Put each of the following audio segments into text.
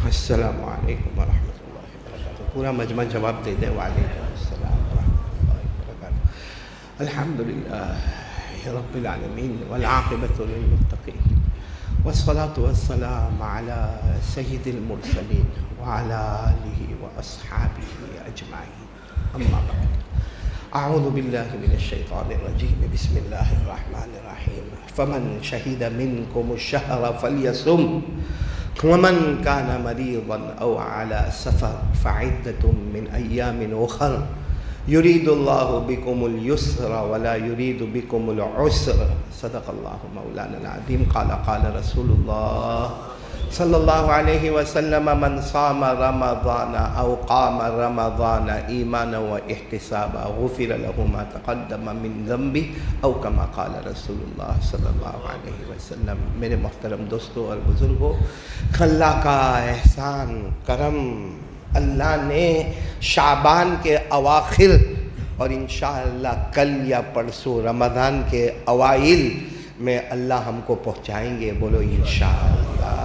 السلام علیکم ورحمۃ اللہ وبرکاتہ. پورا مجمع جواب دے دے. وعلیکم السلام ورحمۃ اللہ وبرکاتہ. الحمد للہ رب العالمین والعاقبۃ للمتقین والصلاة والسلام على سید المرسلین وعلى آلہ واصحابہ اجمعین. اما بعد. اعوذ باللہ من الشیطان الرجیم. بسم اللہ الرحمن الرحیم. فمن شہد منکم الشہر فلیصم ومن كان مريضا أو على سفر فعدة من أيام أخر يريد الله بكم اليسر ولا يريد بكم العسر. صدق الله مولانا العظيم. قال رسول الله صلی اللہ علیہ وسلم من صام رمضان او قام رمضان ایمانا و احتسابا غفر له ما تقدم من ذنبه او کما قال رسول اللہ صلی اللہ علیہ وسلم. میرے محترم دوستوں اور بزرگوں، اللہ کا احسان کرم، اللہ نے شعبان کے اواخر اور انشاءاللہ کل یا پرسوں رمضان کے اوائل میں اللہ ہم کو پہنچائیں گے. بولو انشاءاللہ.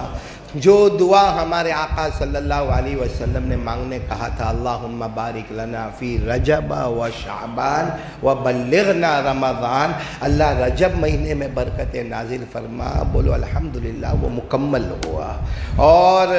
جو دعا ہمارے آقا صلی اللہ علیہ وسلم نے مانگنے کہا تھا، اللہم بارک لنا فی رجب و شعبان و بلغنا رمضان، اللہ رجب مہینے میں برکت نازل فرما. بولو الحمدللہ. وہ مکمل ہوا اور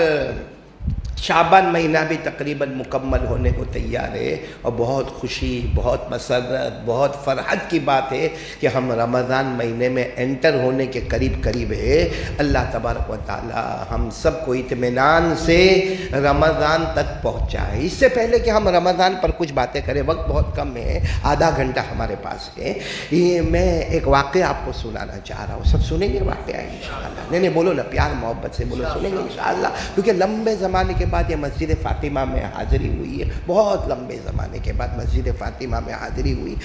شعبان مہینہ بھی تقریباً مکمل ہونے کو تیار ہے، اور بہت خوشی، بہت مسرت، بہت فرحت کی بات ہے کہ ہم رمضان مہینے میں انٹر ہونے کے قریب ہے. اللہ تبارک و تعالی ہم سب کو اطمینان سے رمضان تک پہنچائے. اس سے پہلے کہ ہم رمضان پر کچھ باتیں کریں، وقت بہت کم ہے، آدھا گھنٹہ ہمارے پاس ہے. یہ میں ایک واقعہ آپ کو سنانا چاہ رہا ہوں. سب سنیں گے واقعہ انشاءاللہ؟ نہیں بولو نا، پیار محبت سے بولو. سنیں گے انشاءاللہ، کیونکہ لمبے زمانے کے بعد یہ مسجد فاطمہ میں حاضری ہوئی ہے. بہت لمبے زمانے کے بعد مسجد فاطمہ میں حاضری ہوئی،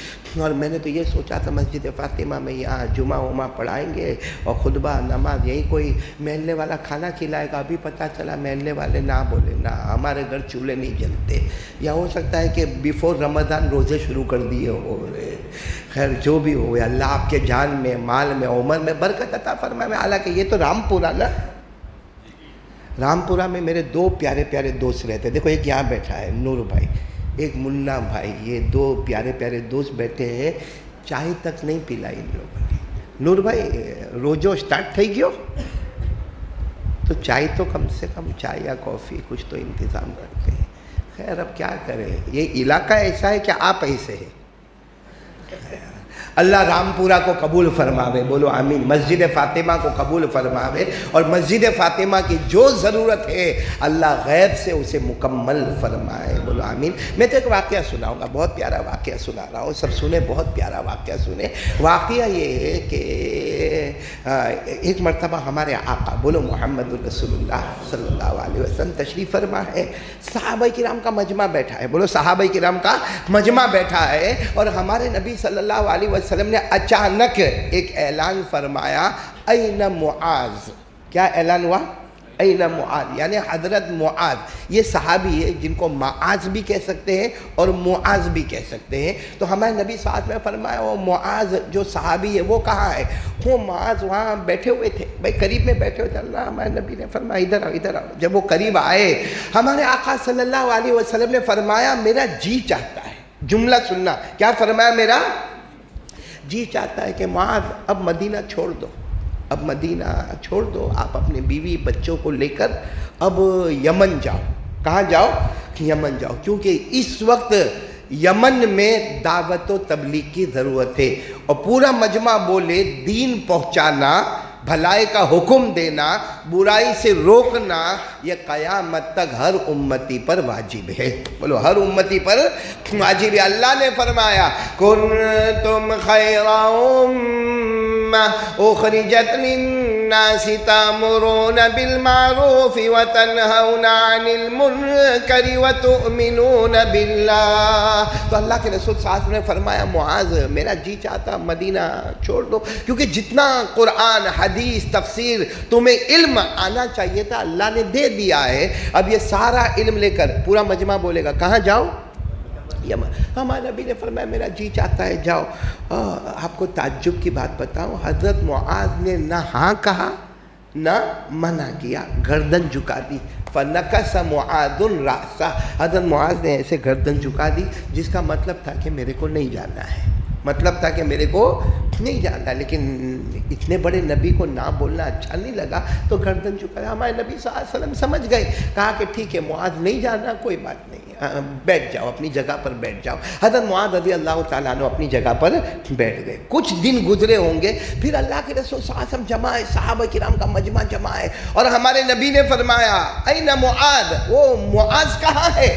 اور میں نے تو یہ سوچا تھا مسجد فاطمہ میں یہاں جمعہ پڑھائیں گے اور خطبہ نماز یہی کوئی محلے والا کھانا کھلائے گا. ابھی پتہ چلا محلے والے نہ بولے نا، ہمارے گھر چولہے نہیں جلتے، یا ہو سکتا ہے کہ بیفور رمضان روزے شروع کر دیے ہو رہے. خیر جو بھی ہو، اللہ آپ کے جان میں، مال میں، عمر میں برکت عطا فرمائے. حالانکہ یہ تو رامپورہ نا، رامپورہ میں میرے دو پیارے دوست رہتے. دیکھو ایک یہاں بیٹھا ہے نور بھائی، ایک منا بھائی. یہ دو پیارے دوست بیٹھے ہیں. چائے تک نہیں پلائی ان لوگوں نے. نور بھائی روزو اسٹارٹ تھئی گیو تو چائے تو کم سے کم چائے یا کافی کچھ تو انتظام کرتے ہیں. خیر اب کیا کریں، یہ علاقہ ایسا ہے کہ آپ ایسے ہیں. اللہ رامپورہ کو قبول فرماوے. بولو آمین. مسجد فاطمہ کو قبول فرماوے، اور مسجد فاطمہ کی جو ضرورت ہے اللہ غیب سے اسے مکمل فرمائے. بولو آمین. میں تو ایک واقعہ سناؤں گا، بہت پیارا واقعہ سنا رہا ہوں، سب سنیں، بہت پیارا واقعہ سنیں. واقعہ یہ ہے کہ ایک مرتبہ ہمارے آقا، بولو محمد رسول اللہ صلی اللہ علیہ وسلم تشریف فرما ہے. صحابہ کرام کا مجمع بیٹھا ہے. بولو صحابہ کرام کا مجمع بیٹھا ہے، اور ہمارے نبی صلی اللہ علیہ وسلم نے اچانک ایک اعلان فرمایا، این معاذ. کیا اعلان ہوا؟ این معاذ، یعنی حضرت معاذ. یہ صحابی ہے جن کو معاذ بھی کہہ سکتے ہیں اور معاذ بھی کہہ سکتے ہیں. تو ہمارے نبی صلی اللہ علیہ وسلم نے فرمایا وہ معاذ جو صحابی ہے وہ کہاں ہے؟ وہ معاذ وہاں بیٹھے ہوئے تھے، بھائی قریب میں بیٹھے ہوئے تھے. اللہ ہمارے نبی نے فرمایا ادھر آؤ ادھر آؤ. جب وہ قریب آئے، ہمارے آقا صلی اللہ علیہ وسلم نے فرمایا میرا جی چاہتا ہے. جملہ سننا، کیا فرمایا؟ میرا جی چاہتا ہے کہ معاذ اب مدینہ چھوڑ دو، اب مدینہ چھوڑ دو، آپ اپنے بیوی بچوں کو لے کر اب یمن جاؤ. کہاں جاؤ؟ یمن جاؤ، کیونکہ اس وقت یمن میں دعوت و تبلیغ کی ضرورت ہے. اور پورا مجمع بولے دین پہنچانا، بھلائی کا حکم دینا، برائی سے روکنا، یہ قیامت تک ہر امتی پر واجب ہے. بولو ہر امتی پر واجب ہے. اللہ نے فرمایا کنتم خیر امہ اخرجت للناس تأمرون بالمعروف وتنہون عن المنکر وتؤمنون باللہ. تو اللہ کے رسول صلی اللہ علیہ وسلم نے فرمایا معاذ میرا جی چاہتا مدینہ چھوڑ دو، کیونکہ جتنا قرآن حدیث تفسیر تمہیں علم آنا چاہیے تھا اللہ نے دے دیا ہے. اب یہ سارا علم لے کر پورا مجمع بولے گا کہاں جاؤ؟ یمن. ہمارے نبی نے فرمایا میرا جی چاہتا ہے جاؤ. آپ کو تعجب کی بات بتاؤں، حضرت معاذ نے نہ ہاں کہا نہ منع کیا، گردن جھکا دی. فنکس معاذ رأسہ، حضرت معاذ نے ایسے گردن جھکا دی، جس کا مطلب تھا کہ میرے کو نہیں جانا ہے، مطلب تھا کہ میرے کو نہیں جانا، لیکن اتنے بڑے نبی کو نہ بولنا اچھا نہیں لگا تو گردن جھکایا۔ ہمارے نبی صلی اللہ علیہ وسلم سمجھ گئے، کہا کہ ٹھیک ہے معاذ نہیں جانا، کوئی بات نہیں، بیٹھ جاؤ، اپنی جگہ پر بیٹھ جاؤ۔ حضرت معاذ رضی اللہ تعالیٰ عنہ اپنی جگہ پر بیٹھ گئے۔ کچھ دن گزرے ہوں گے، پھر اللہ کے رسول صلی اللہ علیہ وسلم جمع ہے، صحابہ کرام کا مجمع جمع ہے، اور ہمارے نبی نے فرمایا این معاذ، وہ معاذ کہاں ہے؟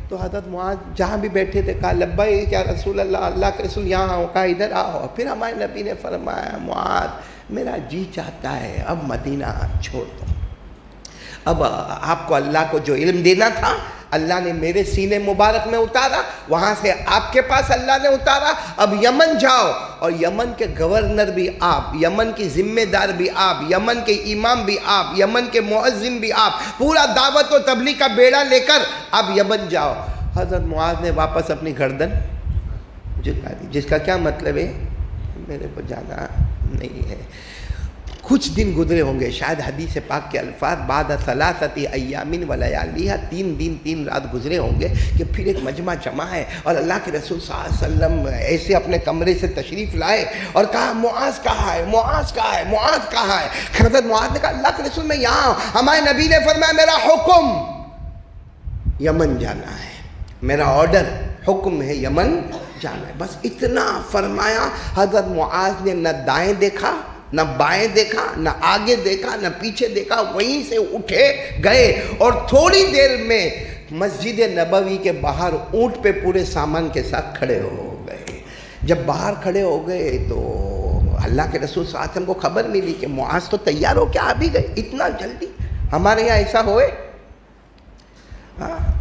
تو حضرت معاذ جہاں بھی بیٹھے تھے کہا لبیک یا رسول اللہ، اللہ کے رسول یہاں ہو، کہا ادھر آؤ۔ پھر ہمارے نبی نے فرمایا معاذ میرا جی چاہتا ہے اب مدینہ چھوڑ دو، اب آپ کو اللہ کو جو علم دینا تھا اللہ نے میرے سینے مبارک میں اتارا، وہاں سے آپ کے پاس اللہ نے اتارا، اب یمن جاؤ، اور یمن کے گورنر بھی آپ، یمن کی ذمہ دار بھی آپ، یمن کے امام بھی آپ، یمن کے مؤذن بھی آپ، پورا دعوت و تبلیغ کا بیڑا لے کر آپ یمن جاؤ۔ حضرت معاذ نے واپس اپنی گردن جھکا دی، جس کا کیا مطلب ہے میرے کو جانا نہیں ہے۔ کچھ دن گزرے ہوں گے، شاید حدیث پاک کے الفاظ بعد ثلاثۃ ایام و لیالیہا، 3 دن 3 رات گزرے ہوں گے کہ پھر ایک مجمع جمع ہے، اور اللہ کے رسول صلی اللہ علیہ وسلم ایسے اپنے کمرے سے تشریف لائے اور کہا معاذ کہاں ہے، معاذ کہاں ہے، معاذ کہاں ہے؟ حضرت معاذ نے کہا اللہ کے رسول میں یہاں ہوں۔ ہمارے نبی نے فرمایا میرا حکم یمن جانا ہے، میرا آرڈر حکم ہے یمن جانا ہے، بس اتنا فرمایا۔ حضرت معاذ نے نہ دائیں دیکھا نہ بائیں دیکھا، نہ آگے دیکھا نہ پیچھے دیکھا، وہیں سے اٹھے گئے، اور تھوڑی دیر میں مسجد نبوی کے باہر اونٹ پہ پورے سامان کے ساتھ کھڑے ہو گئے۔ جب باہر کھڑے ہو گئے تو اللہ کے رسول صلی اللہ علیہ وسلم کو خبر ملی کہ معاذ تو تیار ہو کے آ بھی گئے، اتنا جلدی ہمارے یہاں ایسا ہوئے؟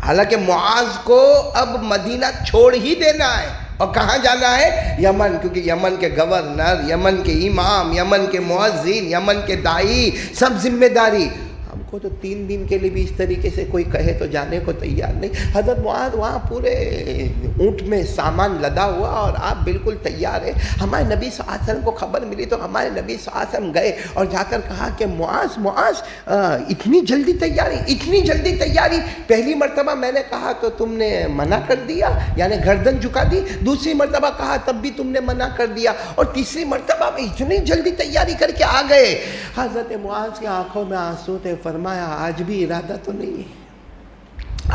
حالانکہ معاذ کو اب مدینہ چھوڑ ہی دینا ہے، اور کہاں جانا ہے؟ یمن، کیونکہ یمن کے گورنر، یمن کے امام، یمن کے مؤذن، یمن کے داعی، سب ذمہ داری۔ ہم کو تو 3 دن کے لیے بھی اس طریقے سے کوئی کہے تو جانے کو تیار نہیں۔ حضرت معاذ وہاں پورے اونٹ میں سامان لدا ہوا اور آپ بالکل تیار ہیں۔ ہمارے نبی صلی اللہ علیہ وسلم کو خبر ملی تو ہمارے نبی صلی اللہ علیہ وسلم گئے اور جا کر کہا کہ معاذ اتنی جلدی تیاری، اتنی جلدی تیاری؟ پہلی مرتبہ میں نے کہا تو تم نے منع کر دیا، یعنی گردن جھکا دی، دوسری مرتبہ کہا تب بھی تم نے منع کر دیا، اور تیسری مرتبہ میں اتنی جلدی تیاری کر کے آ گئے۔ حضرت معاذ کی آنکھوں میں آنسو تھے، فرمایا آج بھی ارادہ تو نہیں ہے،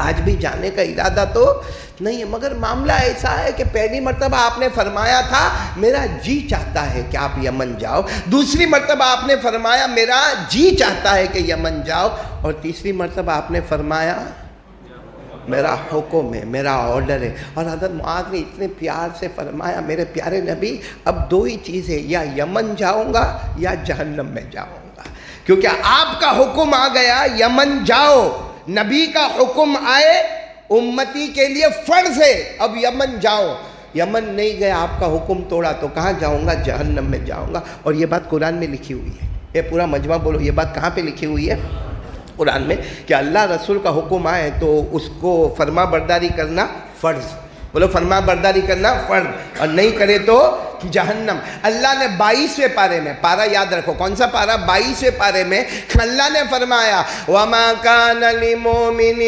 آج بھی جانے کا ارادہ تو نہیں ہے، مگر معاملہ ایسا ہے کہ پہلی مرتبہ آپ نے فرمایا تھا میرا جی چاہتا ہے کہ آپ یمن جاؤ، دوسری مرتبہ آپ نے فرمایا میرا جی چاہتا ہے کہ یمن جاؤ، اور تیسری مرتبہ آپ نے فرمایا میرا حکم ہے، میرا آرڈر ہے۔ اور حضرت معاذ نے اتنے پیار سے فرمایا میرے پیارے نبی اب 2 ہی چیزیں، یا یمن جاؤں گا یا جہنم میں جاؤں گا، کیونکہ آپ کا حکم آ گیا یمن جاؤ، نبی کا حکم آئے امتی کے لیے فرض ہے، اب یمن جاؤ۔ یمن نہیں گیا، آپ کا حکم توڑا تو کہاں جاؤں گا؟ جہنم میں جاؤں گا۔ اور یہ بات قرآن میں لکھی ہوئی ہے، یہ پورا مجمع بولو یہ بات کہاں پہ لکھی ہوئی ہے؟ قرآن میں، کہ اللہ رسول کا حکم آئے تو اس کو فرما برداری کرنا فرض، بولو فرما برداری کرنا فرض، اور نہیں کرے تو جہنم۔ اللہ نے 22ویں پارے میں، پارہ یاد رکھو کون سا پارہ؟ 22ویں پارے میں اللہ نے فرمایا وَمَا كَانَ لِمُؤْمِنٍ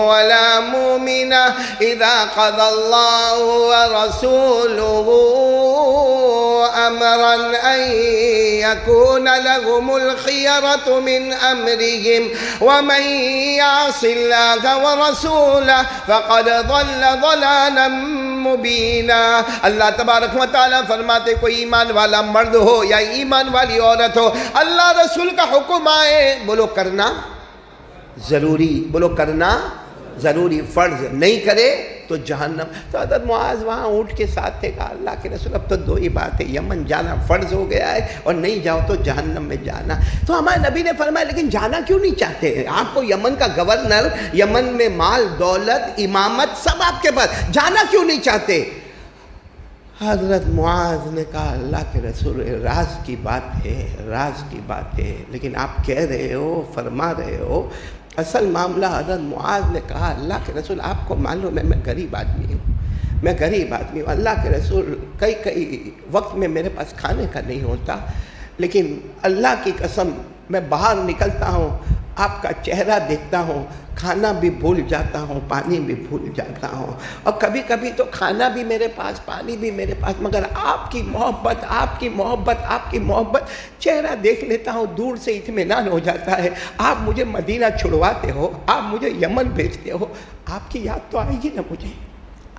وَلَا مُؤْمِنَةٍ إِذَا قَضَى اللَّهُ وَرَسُولُهُ أَمْرًا أَن يَكُونَ لَهُمُ الْخِيَرَةُ مِنْ أَمْرِهِمْ وَمَن يَعْصِ اللَّهَ وَرَسُولَهُ فَقَدْ ضَلَّ ضَلَالًا مُبِينًا۔ اللہ تبارک و تعالیٰ فرماتے کوئی ایمان والا مرد ہو یا ایمان والی عورت ہو، اللہ رسول کا حکم آئے، بولو کرنا ضروری، بولو کرنا ضروری، فرض، نہیں کرے تو جہنم۔ تو حضرت معاذ وہاں اونٹ کے ساتھ تھے، کہا اللہ کے رسول اب تو 2 ہی بات ہے، یمن جانا فرض ہو گیا ہے اور نہیں جاؤ تو جہنم میں جانا۔ تو ہمارے نبی نے فرمایا لیکن جانا کیوں نہیں چاہتے؟ آپ کو یمن کا گورنر، یمن میں مال دولت امامت سب آپ کے پاس، جانا کیوں نہیں چاہتے؟ حضرت معاذ نے کہا اللہ کے رسول راز کی بات ہے، راز کی بات ہے، لیکن آپ کہہ رہے ہو، فرما رہے ہو، اصل معاملہ حضرت معاذ نے کہا اللہ کے رسول آپ کو معلوم ہے میں غریب آدمی ہوں، میں غریب آدمی ہوں، اللہ کے رسول کئی وقت میں میرے پاس کھانے کا نہیں ہوتا، لیکن اللہ کی قسم میں باہر نکلتا ہوں، آپ کا چہرہ دیکھتا ہوں، کھانا بھی بھول جاتا ہوں، پانی بھی بھول جاتا ہوں، اور کبھی کبھی تو کھانا بھی میرے پاس، پانی بھی میرے پاس، مگر آپ کی محبت، آپ کی محبت، آپ کی محبت، چہرہ دیکھ لیتا ہوں، دور سے اطمینان ہو جاتا ہے۔ آپ مجھے مدینہ چھڑواتے ہو، آپ مجھے یمن بھیجتے ہو، آپ کی یاد تو آئے گی نا مجھے،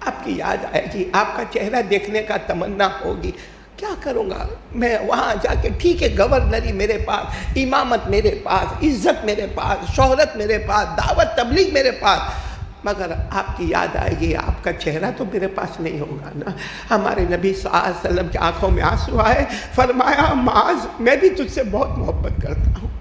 آپ کی یاد آئے گی، آپ کا چہرہ دیکھنے کا تمنا ہوگی۔ کیا کروں گا میں وہاں جا کے؟ ٹھیک ہے، گورنری میرے پاس، امامت میرے پاس، عزت میرے پاس، شہرت میرے پاس، دعوت تبلیغ میرے پاس، مگر آپ کی یاد آئے گی، آپ کا چہرہ تو میرے پاس نہیں ہوگا نا۔ ہمارے نبی صلی اللہ علیہ وسلم کی آنکھوں میں آنسو آئے، فرمایا معاذ میں بھی تجھ سے بہت محبت کرتا ہوں،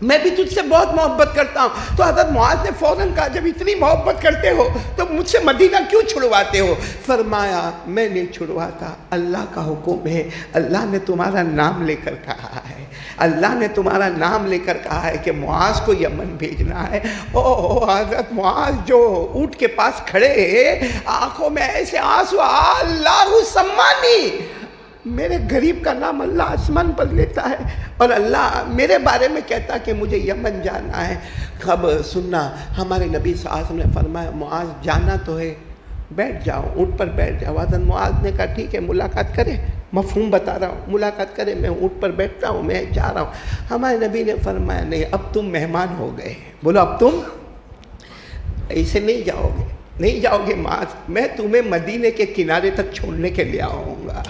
میں بھی تجھ سے بہت محبت کرتا ہوں۔ تو حضرت معاذ نے فوراً کہا جب اتنی محبت کرتے ہو تو مجھ سے مدینہ کیوں چھڑواتے ہو؟ فرمایا میں نہیں چھڑواتا، اللہ کا حکم ہے، اللہ نے تمہارا نام لے کر کہا ہے، اللہ نے تمہارا نام لے کر کہا ہے کہ معاذ کو یمن بھیجنا ہے۔ حضرت معاذ جو اونٹ کے پاس کھڑے، آنکھوں میں ایسے آنسو، اللہ سمانی، میرے غریب کا نام اللہ آسمان پر لیتا ہے، اور اللہ میرے بارے میں کہتا ہے کہ مجھے یمن جانا ہے۔ اب سننا، ہمارے نبی صلی اللہ علیہ وسلم نے فرمایا معاذ جانا تو ہے، بیٹھ جاؤ، اونٹ پر بیٹھ جاؤ۔ حضرت معاذ نے کہا ٹھیک ہے ملاقات کرے، مفہوم بتا رہا ہوں، ملاقات کرے، میں اونٹ پر بیٹھتا ہوں، میں جا رہا ہوں۔ ہمارے نبی نے فرمایا نہیں، اب تم مہمان ہو گئے، بولو اب تم ایسے نہیں جاؤ گے، نہیں جاؤ گے معاذ، میں تمہیں مدینے کے کنارے تک چھوڑنے کے لیے آؤں گا۔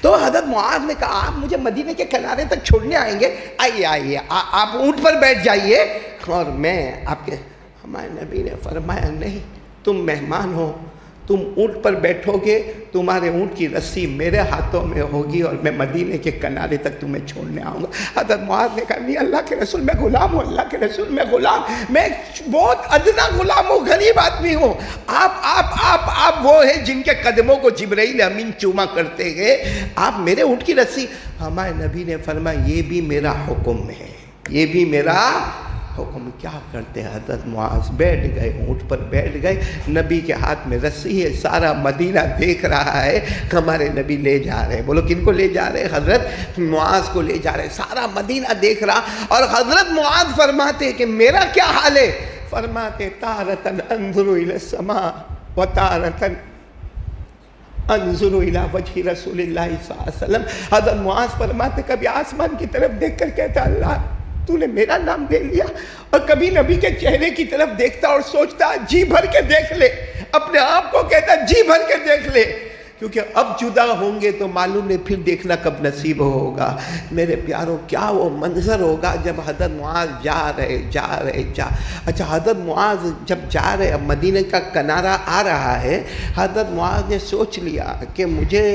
تو حضرت معاذ نے کہا آپ مجھے مدینے کے کنارے تک چھوڑنے آئیں گے؟ آئیے آئیے، آپ اونٹ پر بیٹھ جائیے اور میں آپ کے۔ ہمارے نبی نے فرمایا نہیں، تم مہمان ہو، تم اونٹ پر بیٹھو گے، تمہارے اونٹ کی رسی میرے ہاتھوں میں ہوگی اور میں مدینے کے کنارے تک تمہیں چھوڑنے آؤں گا۔ حضرت معاذ نے کہا نہیں اللہ کے رسول، میں غلام ہوں، اللہ کے رسول میں غلام، میں بہت ادنا غلام ہوں، غریب آدمی ہوں، آپ وہ ہیں جن کے قدموں کو جبرائیل امین چوما کرتے گئے، آپ میرے اونٹ کی رسی۔ ہمارے نبی نے فرمایا یہ بھی میرا حکم ہے، یہ بھی میرا حکم۔ کیا کرتے ہیں حضرت معاذ؟ بیٹھ گئے، اونٹ پر بیٹھ گئے، نبی کے ہاتھ میں رسی ہے، سارا مدینہ دیکھ رہا ہے، ہمارے نبی لے جا رہے ہیں، بولو کن کو لے جا رہے ہیں؟ حضرت معاذ کو لے جا رہے ہیں، سارا مدینہ دیکھ رہا، اور حضرت معاذ فرماتے کہ میرا کیا حال ہے؟ فرماتے تارتن انظر الی السماء و تارتن انظر الی وجہ رسول اللہ صلی اللہ علیہ وسلم۔ حضرت معاذ فرماتے کبھی آسمان کی طرف دیکھ کر کہتا اللہ تو نے میرا نام لے لیا، اور کبھی نبی کے چہرے کی طرف دیکھتا اور سوچتا جی بھر کے دیکھ لے، اپنے آپ کو کہتا جی بھر کے دیکھ لے، کیونکہ اب جدا ہوں گے تو معلوم نہیں پھر دیکھنا کب نصیب ہوگا۔ میرے پیاروں کیا وہ منظر ہوگا جب حضرت معاذ جا رہے۔ اچھا حضرت معاذ جب جا رہے، اب مدینہ کا کنارہ آ رہا ہے، حضرت معاذ نے سوچ لیا کہ مجھے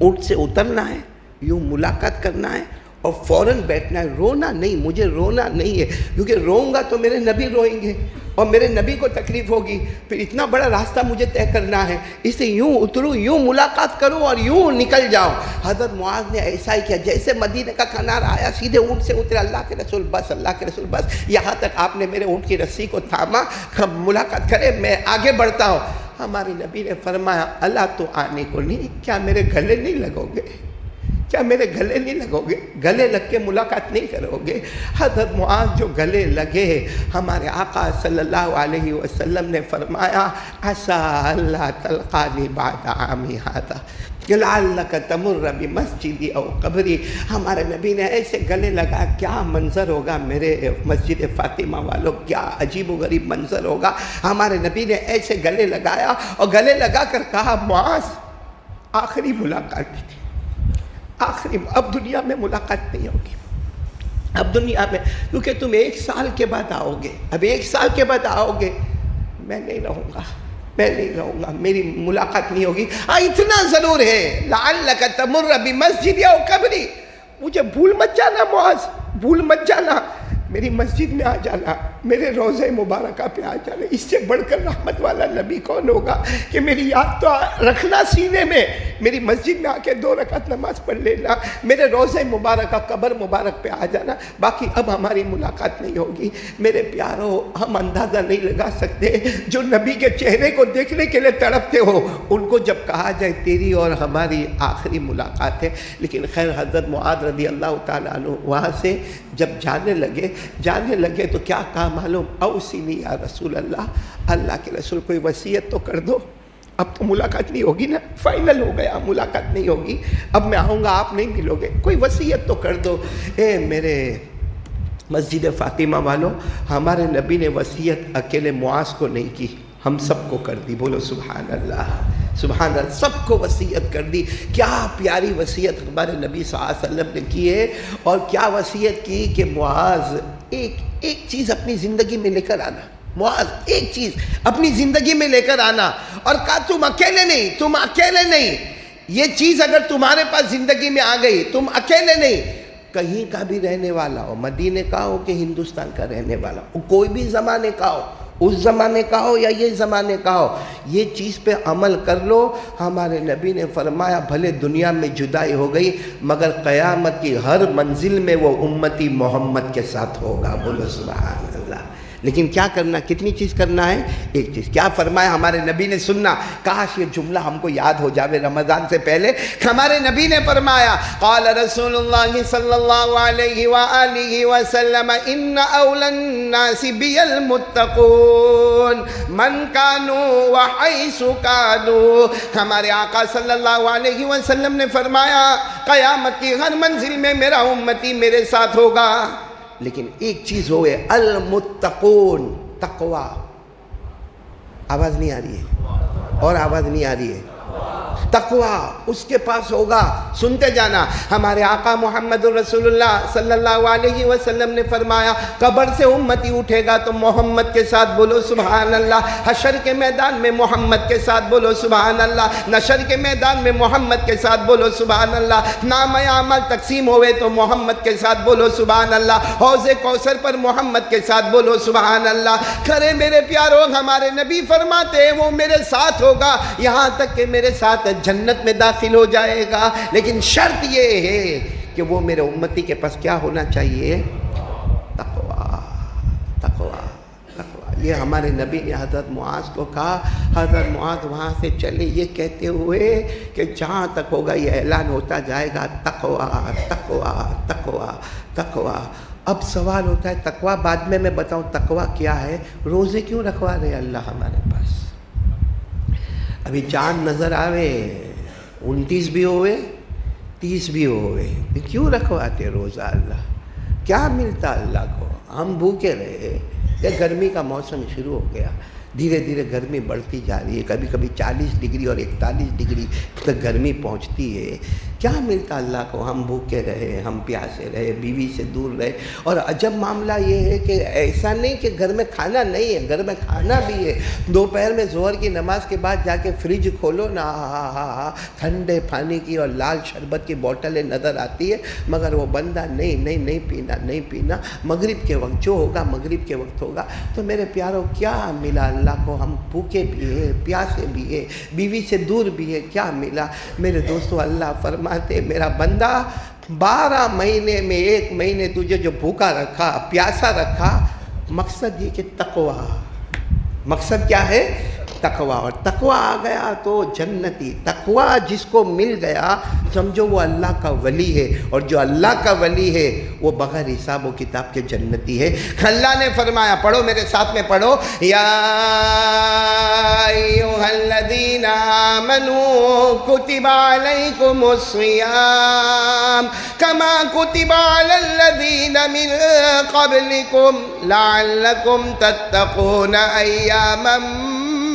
اونٹ سے اترنا ہے، یوں ملاقات کرنا ہے اور فوراً بیٹھنا ہے، رونا نہیں، مجھے رونا نہیں ہے، کیونکہ روؤں گا تو میرے نبی روئیں گے اور میرے نبی کو تکلیف ہوگی، پھر اتنا بڑا راستہ مجھے طے کرنا ہے، اس سے یوں اتروں، یوں ملاقات کروں اور یوں نکل جاؤں۔ حضرت معاذ نے ایسا ہی کیا، جیسے مدینہ کا کنارہ آیا سیدھے اونٹ سے اترے، اللہ کے رسول بس، اللہ کے رسول بس، یہاں تک آپ نے میرے اونٹ کی رسی کو تھاما، ملاقات کرے، میں آگے بڑھتا ہوں۔ ہمارے نبی نے فرمایا اللہ تو آنے کو نہیں، کیا میرے گلے نہیں لگو گے؟ کیا میرے گلے نہیں لگو گے؟ گلے لگ کے ملاقات نہیں کرو گے؟ حضرت معاذ جو گلے لگے، ہمارے آقا صلی اللہ علیہ وسلم نے فرمایا عسیٰ اللہ تلقانی بعد عامی ھذا لعلک تمر بمسجدی او قبری۔ ہمارے نبی نے ایسے گلے لگا، کیا منظر ہوگا میرے مسجد فاطمہ والوں، کیا عجیب و غریب منظر ہوگا۔ ہمارے نبی نے ایسے گلے لگایا اور گلے لگا کر کہا معاذ آخری ملاقات تھی، آخری، اب دنیا میں ملاقات نہیں ہوگی، اب دنیا میں، کیونکہ تم 1 سال کے بعد آؤ گے، اب 1 سال کے بعد آؤ گے، میں نہیں رہوں گا، میں نہیں رہوں گا، میری ملاقات نہیں ہوگی۔ اتنا ضرور ہے لعلک تمر بمسجد او قبری، مجھے بھول مت جانا معاذ، بھول مت جانا، میری مسجد میں آ جانا، میرے روضہ مبارکہ پہ آ جانا. اس سے بڑھ کر رحمت والا نبی کون ہوگا کہ میری یاد تو رکھنا سینے میں, میری مسجد میں آ کے 2 رکعت نماز پڑھ لینا, میرے روضہ مبارکہ قبر مبارک پہ آ جانا. باقی اب ہماری ملاقات نہیں ہوگی. میرے پیاروں, ہم اندازہ نہیں لگا سکتے جو نبی کے چہرے کو دیکھنے کے لیے تڑپتے ہو, ان کو جب کہا جائے تیری اور ہماری آخری ملاقات ہے. لیکن خیر, حضرت معاذ رضی اللہ تعالیٰ عنہ وہاں سے جب جانے لگے تو کیا کہا معلوم؟ اوصنی یا رسول اللہ, اللہ کے رسول کوئی وصیت تو کر دو. اب تو ملاقات نہیں ہوگی نا, فائنل ہو گیا, ملاقات نہیں ہوگی, اب میں آؤں گا آپ نہیں ملو گے, کوئی وصیت تو کر دو. اے میرے مسجد فاطمہ والو, ہمارے نبی نے وصیت اکیلے معاذ کو نہیں کی, ہم سب کو کر دی. بولو سبحان اللہ, سبحان اللہ, سب کو وصیت کر دی. کیا پیاری وصیت ہمارے نبی صلی اللہ علیہ وسلم نے کی ہے. اور کیا وصیت کی کہ معاذ ایک چیز اپنی زندگی میں لے کر آنا, معاذ ایک چیز اپنی زندگی میں لے کر آنا. اور کہا تم اکیلے نہیں, یہ چیز اگر تمہارے پاس زندگی میں آ گئی, تم اکیلے نہیں, کہیں کا بھی رہنے والا ہو, مدینے کا ہو کہ ہندوستان کا رہنے والا ہو, کوئی بھی زمانے کا ہو, اس زمانے کا ہو یا یہ زمانے کا ہو, یہ چیز پہ عمل کر لو. ہمارے نبی نے فرمایا بھلے دنیا میں جدائی ہو گئی مگر قیامت کی ہر منزل میں وہ امتی محمد کے ساتھ ہوگا. بولو سبحان اللہ. لیکن کیا کرنا, کتنی چیز کرنا ہے؟ ایک چیز. کیا فرمایا ہمارے نبی نے؟ سننا, کاش یہ جملہ ہم کو یاد ہو جاوے رمضان سے پہلے. ہمارے نبی نے فرمایا قال رسول اللہ صلی اللہ علیہ وآلہ وسلم ان اولی الناس بی المتقون من کانوا وحیث کانوا. ہمارے آقا صلی اللہ علیہ وسلم نے فرمایا قیامت کی ہر منزل میں میرا امتی میرے ساتھ ہوگا, لیکن ایک چیز ہوئے, المتقون, تقوی. آواز نہیں آ رہی ہے, اور آواز نہیں آ رہی ہے. تقوی اس کے پاس ہوگا. سنتے جانا, ہمارے آقا محمد رسول اللہ صلی اللہ علیہ وسلم نے فرمایا قبر سے امتی اٹھے گا تو محمد کے ساتھ بولو سبحان اللہ, حشر کے میدان میں محمد کے ساتھ بولو سبحان اللہ, نشر کے میدان میں محمد کے ساتھ بولو سبحان اللہ, نام اعمال تقسیم ہوئے تو محمد کے ساتھ بولو سبحان اللہ, حوض کوثر پر محمد کے ساتھ بولو سبحان اللہ. کرے میرے پیاروں, ہمارے نبی فرماتے ہیں وہ میرے ساتھ ہوگا یہاں تک کہ میرے ساتھ جنت میں داخل ہو جائے گا. لیکن شرط یہ ہے کہ وہ میرے امتی کے پاس کیا ہونا چاہیے؟ تقوی, تقوی, تقوی. یہ ہمارے نبی نے حضرت معاذ کو کہا. حضرت معاذ وہاں سے چلے یہ کہتے ہوئے کہ جہاں تک ہوگا یہ اعلان ہوتا جائے گا تقوی, تقوی, تقوی, تقوی. اب سوال ہوتا ہے تقوی بعد میں بتاؤں تقوی کیا ہے. روزے کیوں رکھوا رہے اللہ ہمارے پاس؟ ابھی چاند نظر آوے 29 بھی ہوئے 30 بھی ہوئے, کیوں رکھواتے روزہ اللہ؟ کیا ملتا اللہ کو؟ ہم بھوکے رہے یا گرمی کا موسم شروع ہو گیا, دھیرے دھیرے گرمی بڑھتی جا رہی ہے, کبھی کبھی 40 ڈگری اور 41 ڈگری تک گرمی پہنچتی ہے. کیا ملتا اللہ کو؟ ہم بھوکے رہے, ہم پیاسے رہے, بیوی سے دور رہے. اور عجب معاملہ یہ ہے کہ ایسا نہیں کہ گھر میں کھانا نہیں ہے, گھر میں کھانا بھی ہے. دوپہر میں ظہر کی نماز کے بعد جا کے فریج کھولو نا, ٹھنڈے پانی کی اور لال شربت کی بوٹلیں نظر آتی ہے, مگر وہ بندہ نہیں پینا. مغرب کے وقت جو ہوگا مغرب کے وقت ہوگا. تو میرے پیاروں کیا ملا اللہ کو؟ ہم بھوکے بھی ہیں, پیاسے بھی ہیں, بیوی سے دور بھی ہے, کیا ملا؟ میرے دوستو اللہ فرماتے میرا بندہ 12 مہینے میں 1 مہینے تجھے جو بھوکا رکھا, پیاسا رکھا, مقصد یہ کہ تقوی. مقصد کیا ہے؟ تقوی. اور تقوی آ گیا تو جنتی. تقوی جس کو مل گیا سمجھو وہ اللہ کا ولی ہے, اور جو اللہ کا ولی ہے وہ بغیر حساب و کتاب کے جنتی ہے. اللہ نے فرمایا, پڑھو میرے ساتھ میں پڑھو, یا ایھا الذین آمنوا کتب علیکم الصیام کما کتب علی الذین من قبلکم لعلکم تتقون ایاما